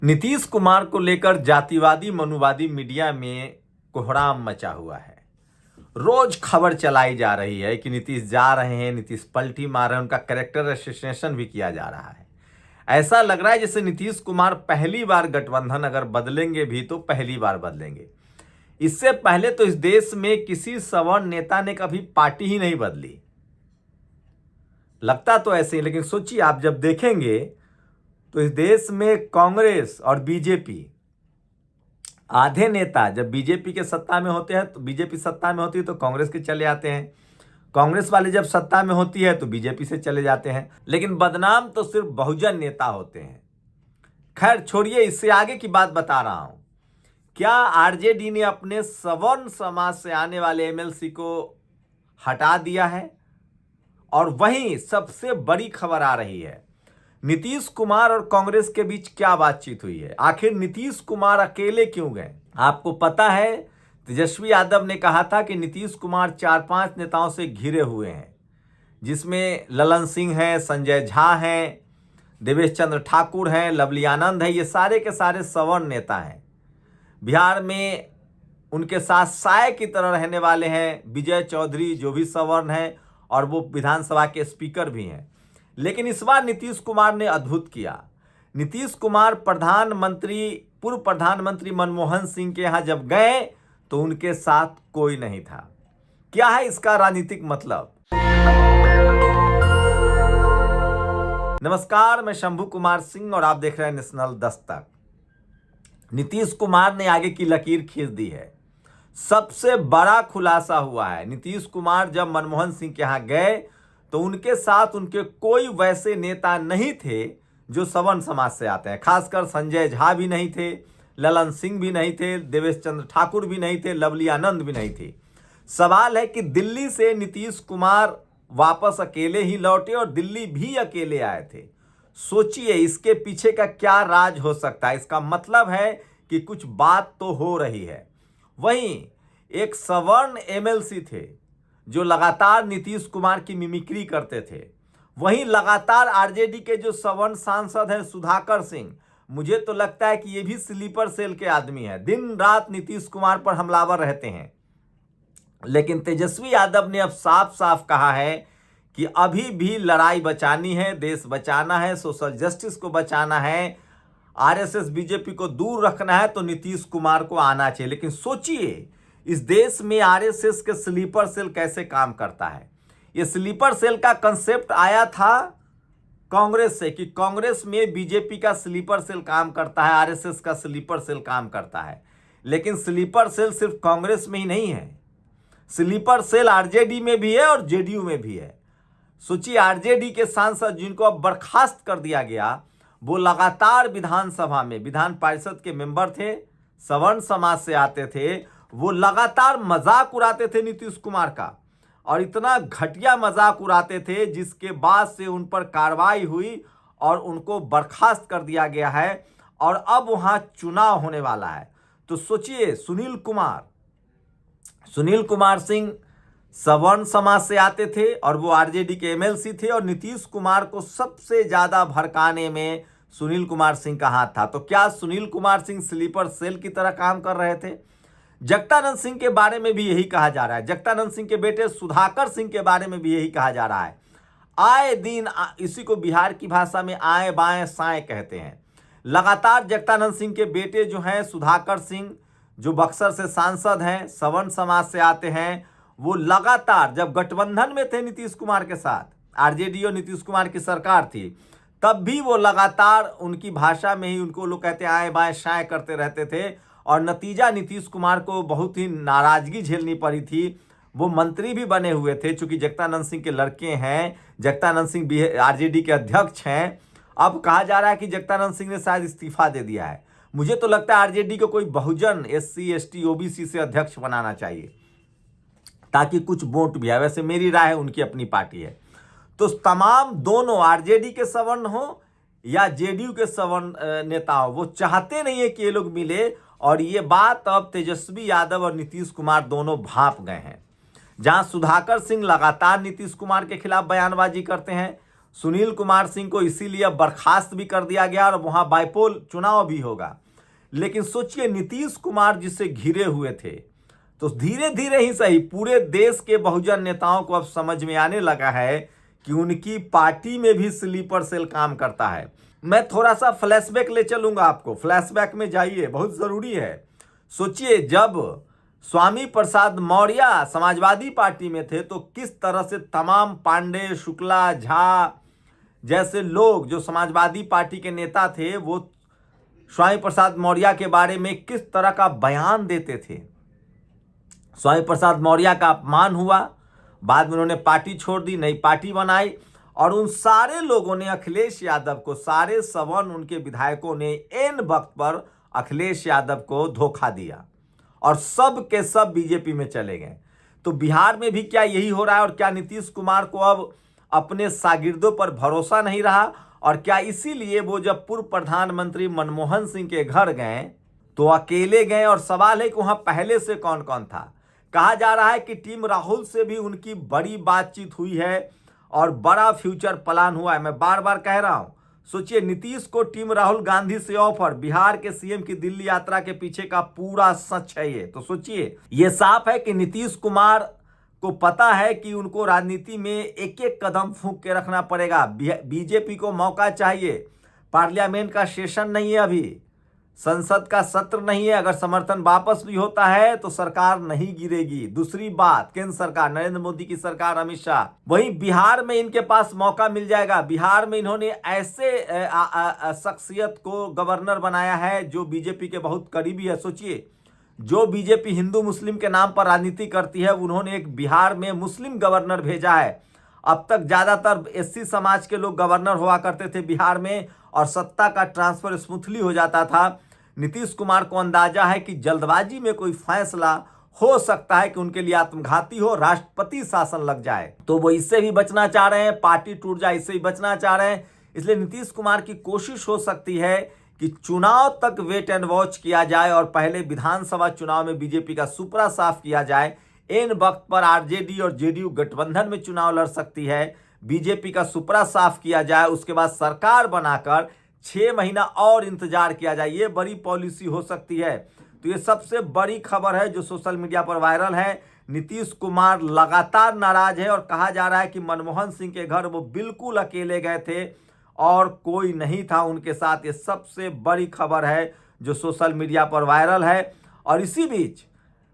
नीतीश कुमार को लेकर जातिवादी मनुवादी मीडिया में कोहराम मचा हुआ है। रोज खबर चलाई जा रही है कि नीतीश जा रहे हैं, नीतीश पलटी मार रहे हैं, उनका कैरेक्टर असोसिएशन भी किया जा रहा है। ऐसा लग रहा है जैसे नीतीश कुमार पहली बार गठबंधन अगर बदलेंगे भी तो पहली बार बदलेंगे। इससे पहले तो इस देश में किसी सवर्ण नेता ने कभी पार्टी ही नहीं बदली, लगता तो ऐसे ही। लेकिन सोचिए, आप जब देखेंगे तो इस देश में कांग्रेस और बीजेपी, आधे नेता जब बीजेपी के सत्ता में होते हैं तो बीजेपी सत्ता में होती है तो कांग्रेस के चले आते हैं, कांग्रेस वाले जब सत्ता में होती है तो बीजेपी से चले जाते हैं। लेकिन बदनाम तो सिर्फ बहुजन नेता होते हैं। खैर छोड़िए, इससे आगे की बात बता रहा हूं। क्या आरजेडी ने अपने सवर्ण समाज से आने वाले एमएलसी को हटा दिया है? और वहीं सबसे बड़ी खबर आ रही है, नीतीश कुमार और कांग्रेस के बीच क्या बातचीत हुई है। आखिर नीतीश कुमार अकेले क्यों गए? आपको पता है, तेजस्वी यादव ने कहा था कि नीतीश कुमार 4-5 नेताओं से घिरे हुए हैं, जिसमें ललन सिंह है, संजय झा हैं, देवेश चंद्र ठाकुर हैं, लवली आनंद है। ये सारे के सारे सवर्ण नेता हैं। बिहार में उनके साथ साय की तरह रहने वाले हैं विजय चौधरी, जो भी सवर्ण हैं और वो विधानसभा के स्पीकर भी हैं। लेकिन इस बार नीतीश कुमार ने अद्भुत किया। नीतीश कुमार पूर्व प्रधानमंत्री मनमोहन सिंह के यहां जब गए तो उनके साथ कोई नहीं था। क्या है इसका राजनीतिक मतलब? नमस्कार, मैं शंभू कुमार सिंह और आप देख रहे हैं नेशनल दस्तक। नीतीश कुमार ने आगे की लकीर खींच दी है। सबसे बड़ा खुलासा हुआ है, नीतीश कुमार जब मनमोहन सिंह के यहां गए तो उनके साथ उनके कोई वैसे नेता नहीं थे जो सवर्ण समाज से आते हैं। खासकर संजय झा भी नहीं थे, ललन सिंह भी नहीं थे, देवेश चंद्र ठाकुर भी नहीं थे, लवली आनंद भी नहीं थे। सवाल है कि दिल्ली से नीतीश कुमार वापस अकेले ही लौटे और दिल्ली भी अकेले आए थे। सोचिए, इसके पीछे का क्या राज हो सकता है। इसका मतलब है कि कुछ बात तो हो रही है। वहीं एक सवर्ण एमएलसी थे जो लगातार नीतीश कुमार की मिमिक्री करते थे। वहीं लगातार आरजेडी के जो सवर्ण सांसद हैं सुधाकर सिंह, मुझे तो लगता है कि ये भी स्लीपर सेल के आदमी हैं, दिन रात नीतीश कुमार पर हमलावर रहते हैं। लेकिन तेजस्वी यादव ने अब साफ साफ कहा है कि अभी भी लड़ाई बचानी है, देश बचाना है, सोशल जस्टिस को बचाना है, आरएसएस बीजेपी को दूर रखना है, तो नीतीश कुमार को आना चाहिए। लेकिन सोचिए, इस देश में आरएसएस के स्लीपर सेल कैसे काम करता है। ये स्लीपर सेल का कंसेप्ट आया था कांग्रेस से कि कांग्रेस में बीजेपी का स्लीपर सेल काम करता है, आरएसएस का स्लीपर सेल काम करता है। लेकिन स्लीपर सेल सिर्फ कांग्रेस में ही नहीं है, स्लीपर सेल आरजेडी में भी है और जेडीयू में भी है। सोचिए, आरजेडी के सांसद जिनको अब बर्खास्त कर दिया गया, वो लगातार विधानसभा में विधान परिषद के मेंबर थे, सवर्ण समाज से आते थे। वो लगातार मजाक उड़ाते थे नीतीश कुमार का, और इतना घटिया मजाक उड़ाते थे जिसके बाद से उन पर कार्रवाई हुई और उनको बर्खास्त कर दिया गया है। और अब वहां चुनाव होने वाला है। तो सोचिए, सुनील कुमार सिंह सवर्ण समाज से आते थे और वो आरजेडी के एमएलसी थे, और नीतीश कुमार को सबसे ज्यादा भड़काने में सुनील कुमार सिंह का हाथ था। तो क्या सुनील कुमार सिंह स्लीपर सेल की तरह काम कर रहे थे? जगदानंद सिंह के बारे में भी यही कहा जा रहा है। जगदानंद सिंह के बेटे सुधाकर सिंह के बारे में भी यही कहा जा रहा है। आए दिन इसी को बिहार की भाषा में आए बाएं साएं कहते हैं। लगातार जगदानंद सिंह के बेटे जो हैं सुधाकर सिंह, जो बक्सर से सांसद हैं, सवर्ण समाज से आते हैं, वो लगातार जब गठबंधन में थे नीतीश कुमार के साथ, आरजेडी और नीतीश कुमार की सरकार थी, तब भी वो लगातार उनकी भाषा में ही उनको लोग कहते आए बाएं साएं करते रहते थे। और नतीजा नीतीश कुमार को बहुत ही नाराजगी झेलनी पड़ी थी। वो मंत्री भी बने हुए थे, चूंकि जगदानंद सिंह के लड़के हैं। जगदानंद सिंह आरजेडी के अध्यक्ष हैं। अब कहा जा रहा है कि जगदानंद सिंह ने शायद इस्तीफा दे दिया है। मुझे तो लगता है आरजेडी को कोई बहुजन एससी एसटी ओबीसी से अध्यक्ष बनाना चाहिए, ताकि कुछ वोट भी आए। वैसे मेरी राय है, उनकी अपनी पार्टी है। तो तमाम दोनों आरजेडी के सवर्ण हो या जेडीयू के सवर्ण नेता हो, वो चाहते नहीं है कि ये लोग मिले। और ये बात अब तेजस्वी यादव और नीतीश कुमार दोनों भांप गए हैं। जहां सुधाकर सिंह लगातार नीतीश कुमार के खिलाफ बयानबाजी करते हैं, सुनील कुमार सिंह को इसीलिए बर्खास्त भी कर दिया गया और वहां बाइपोल चुनाव भी होगा। लेकिन सोचिए, नीतीश कुमार जिससे घिरे हुए थे, तो धीरे धीरे ही सही पूरे देश के बहुजन नेताओं को अब समझ में आने लगा है कि उनकी पार्टी में भी स्लीपर सेल काम करता है। मैं थोड़ा सा फ्लैशबैक ले चलूंगा आपको, फ्लैशबैक में जाइए, बहुत जरूरी है। सोचिए, जब स्वामी प्रसाद मौर्य समाजवादी पार्टी में थे तो किस तरह से तमाम पांडे, शुक्ला, झा जैसे लोग जो समाजवादी पार्टी के नेता थे वो स्वामी प्रसाद मौर्य के बारे में किस तरह का बयान देते थे। स्वामी प्रसाद मौर्य का अपमान हुआ, बाद में उन्होंने पार्टी छोड़ दी, नई पार्टी बनाई और उन सारे लोगों ने अखिलेश यादव को, सारे सवन उनके विधायकों ने एन वक्त पर अखिलेश यादव को धोखा दिया और सब के सब बीजेपी में चले गए। तो बिहार में भी क्या यही हो रहा है? और क्या नीतीश कुमार को अब अपने शागिर्दों पर भरोसा नहीं रहा? और क्या इसीलिए वो जब पूर्व प्रधानमंत्री मनमोहन सिंह के घर गए तो अकेले गए? और सवाल है कि वहां पहले से कौन कौन था। कहा जा रहा है कि टीम राहुल से भी उनकी बड़ी बातचीत हुई है और बड़ा फ्यूचर प्लान हुआ है। मैं बार बार कह रहा हूं, सोचिए, नीतीश को टीम राहुल गांधी से ऑफर, बिहार के सीएम की दिल्ली यात्रा के पीछे का पूरा सच है ये। तो सोचिए, ये साफ है कि नीतीश कुमार को पता है कि उनको राजनीति में एक एक कदम फूंक के रखना पड़ेगा। बीजेपी को मौका चाहिए, पार्लियामेंट का सेशन नहीं है, अभी संसद का सत्र नहीं है। अगर समर्थन वापस भी होता है तो सरकार नहीं गिरेगी। दूसरी बात, केंद्र सरकार, नरेंद्र मोदी की सरकार, अमित शाह, वहीं बिहार में इनके पास मौका मिल जाएगा। बिहार में इन्होंने ऐसे शख्सियत को गवर्नर बनाया है जो बीजेपी के बहुत करीबी है। सोचिए, जो बीजेपी हिंदू मुस्लिम के नाम पर राजनीति करती है, उन्होंने एक बिहार में मुस्लिम गवर्नर भेजा है। अब तक ज्यादातर एससी समाज के लोग गवर्नर हुआ करते थे बिहार में और सत्ता का ट्रांसफर स्मूथली हो जाता था। नीतीश कुमार को अंदाजा है कि जल्दबाजी में कोई फैसला हो सकता है कि उनके लिए आत्मघाती हो, राष्ट्रपति शासन लग जाए। तो वो इससे भी बचना चाह रहे हैं, पार्टी टूट जाए इससे भी बचना चाह रहे हैं। इसलिए नीतीश कुमार की कोशिश हो सकती है कि चुनाव तक वेट एंड वॉच किया जाए और पहले विधानसभा चुनाव में बीजेपी का सुपड़ा साफ किया जाए। इन वक्त पर आरजेडी और जेडीयू गठबंधन में चुनाव लड़ सकती है, बीजेपी का सुपड़ा साफ किया जाए, उसके बाद सरकार बनाकर 6 महीना और इंतजार किया जाए। ये बड़ी पॉलिसी हो सकती है। तो ये सबसे बड़ी खबर है जो सोशल मीडिया पर वायरल है। नीतीश कुमार लगातार नाराज है और कहा जा रहा है कि मनमोहन सिंह के घर वो बिल्कुल अकेले गए थे और कोई नहीं था उनके साथ। ये सबसे बड़ी खबर है जो सोशल मीडिया पर वायरल है। और इसी बीच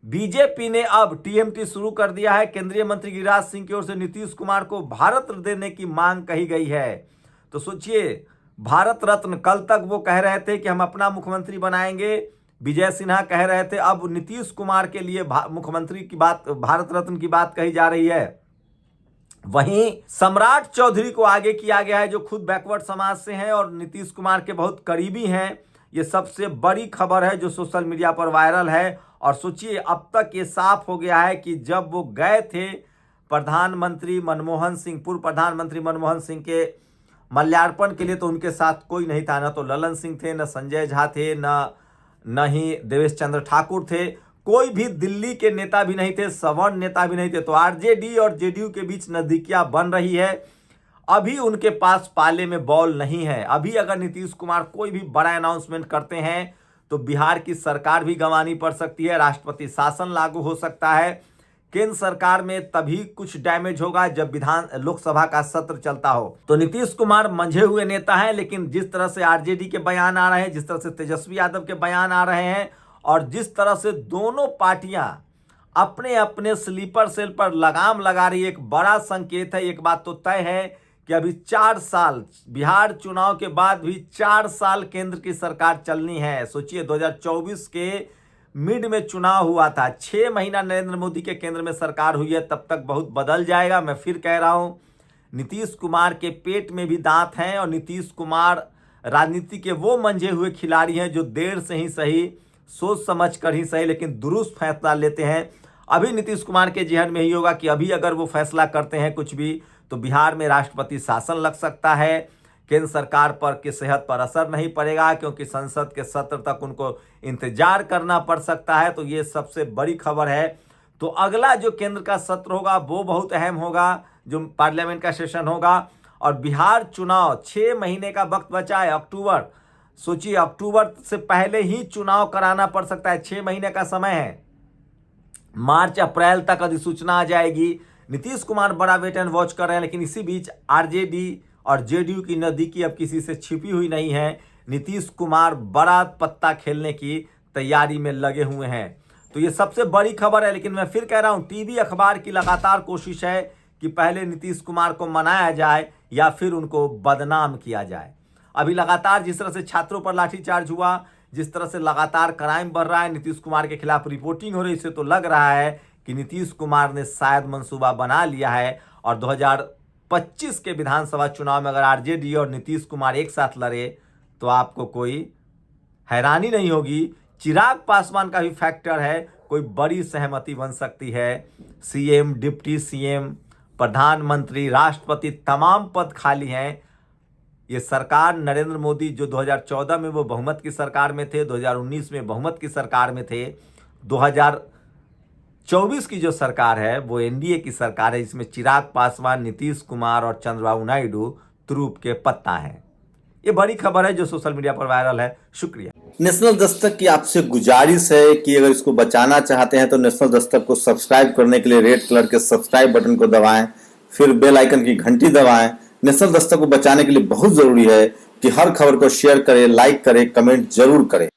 बीजेपी ने अब टीएमटी शुरू कर दिया है। केंद्रीय मंत्री गिरिराज सिंह की ओर से नीतीश कुमार को भारत रत्न देने की मांग कही गई है। तो सोचिए, भारत रत्न, कल तक वो कह रहे थे कि हम अपना मुख्यमंत्री बनाएंगे, विजय सिन्हा कह रहे थे, अब नीतीश कुमार के लिए मुख्यमंत्री की बात, भारत रत्न की बात कही जा रही है। वहीं सम्राट चौधरी को आगे किया गया है जो खुद बैकवर्ड समाज से हैं और नीतीश कुमार के बहुत करीबी हैं। ये सबसे बड़ी खबर है जो सोशल मीडिया पर वायरल है। और सोचिए, अब तक ये साफ हो गया है कि जब वो गए थे प्रधानमंत्री मनमोहन सिंह, पूर्व प्रधानमंत्री मनमोहन सिंह के माल्यार्पण के लिए, तो उनके साथ कोई नहीं था। न तो ललन सिंह थे, न संजय झा थे, न ही देवेश चंद्र ठाकुर थे, कोई भी दिल्ली के नेता भी नहीं थे, सवर्ण नेता भी नहीं थे। तो आरजेडी और जेडीयू के बीच नजदीकियां बन रही है। अभी उनके पास पाले में बॉल नहीं है। अभी अगर नीतीश कुमार कोई भी बड़ा अनाउंसमेंट करते हैं तो बिहार की सरकार भी गंवानी पड़ सकती है, राष्ट्रपति शासन लागू हो सकता है, केंद्र सरकार में तभी कुछ डैमेज होगा जब लोकसभा का सत्र चलता हो। तो नीतीश कुमार मंझे हुए नेता हैं, लेकिन जिस तरह से आरजेडी के बयान आ रहे हैं, जिस तरह से तेजस्वी यादव के बयान आ रहे हैं और जिस तरह से दोनों पार्टियां अपने अपने स्लीपर सेल पर लगाम लगा रही है, एक बड़ा संकेत है। एक बात तो तय है कि अभी 4 साल, बिहार चुनाव के बाद भी 4 साल केंद्र की सरकार चलनी है। सोचिए, 2024 के मिड में चुनाव हुआ था, 6 महीना नरेंद्र मोदी के केंद्र में सरकार हुई है, तब तक बहुत बदल जाएगा। मैं फिर कह रहा हूं, नीतीश कुमार के पेट में भी दांत हैं और नीतीश कुमार राजनीति के वो मंझे हुए खिलाड़ी हैं जो देर से ही सही, सोच समझ कर ही सही, लेकिन दुरुस्त फैसला लेते हैं। अभी नीतीश कुमार के जहन में ही होगा कि अभी अगर वो फैसला करते हैं कुछ भी तो बिहार में राष्ट्रपति शासन लग सकता है, केंद्र सरकार पर की सेहत पर असर नहीं पड़ेगा क्योंकि संसद के सत्र तक उनको इंतजार करना पड़ सकता है। तो ये सबसे बड़ी खबर है। तो अगला जो केंद्र का सत्र होगा वो बहुत अहम होगा, जो पार्लियामेंट का सेशन होगा। और बिहार चुनाव 6 महीने का वक्त बचा है। अक्टूबर, सोचिए अक्टूबर से पहले ही चुनाव कराना पड़ सकता है। 6 महीने का समय है। मार्च अप्रैल तक अधिसूचना आ जाएगी। नीतीश कुमार बड़ा वेट एंड वॉच कर रहे हैं, लेकिन इसी बीच आरजेडी और जेडीयू की नज़दीकी अब किसी से छिपी हुई नहीं है। नीतीश कुमार बड़ा पत्ता खेलने की तैयारी में लगे हुए हैं। तो ये सबसे बड़ी खबर है। लेकिन मैं फिर कह रहा हूं, टीवी अखबार की लगातार कोशिश है कि पहले नीतीश कुमार को मनाया जाए या फिर उनको बदनाम किया जाए। अभी लगातार जिस तरह से छात्रों पर लाठीचार्ज हुआ, जिस तरह से लगातार क्राइम बढ़ रहा है, नीतीश कुमार के खिलाफ रिपोर्टिंग हो रही है, इससे तो लग रहा है कि नीतीश कुमार ने शायद मंसूबा बना लिया है और 2025 के विधानसभा चुनाव में अगर आरजेडी और नीतीश कुमार एक साथ लड़े तो आपको कोई हैरानी नहीं होगी। चिराग पासवान का भी फैक्टर है, कोई बड़ी सहमति बन सकती है। सीएम, डिप्टी सीएम, प्रधानमंत्री, राष्ट्रपति, तमाम पद खाली हैं। ये सरकार नरेंद्र मोदी जो 2014 में वो बहुमत की सरकार में थे, 2019 में बहुमत की सरकार में थे, 2024 की जो सरकार है वो एनडीए की सरकार है, जिसमें चिराग पासवान, नीतीश कुमार और चंद्रबाबू नायडू तुरूप के पत्ता हैं। ये बड़ी खबर है जो सोशल मीडिया पर वायरल है। शुक्रिया। नेशनल दस्तक की आपसे गुजारिश है कि अगर इसको बचाना चाहते हैं तो नेशनल दस्तक को सब्सक्राइब करने के लिए रेड कलर के सब्सक्राइब बटन को दबाएं, फिर बेल आइकन की घंटी दबाएं। नेशनल दस्तक को बचाने के लिए बहुत जरूरी है कि हर खबर को शेयर करें, लाइक करें, कमेंट जरूर करें।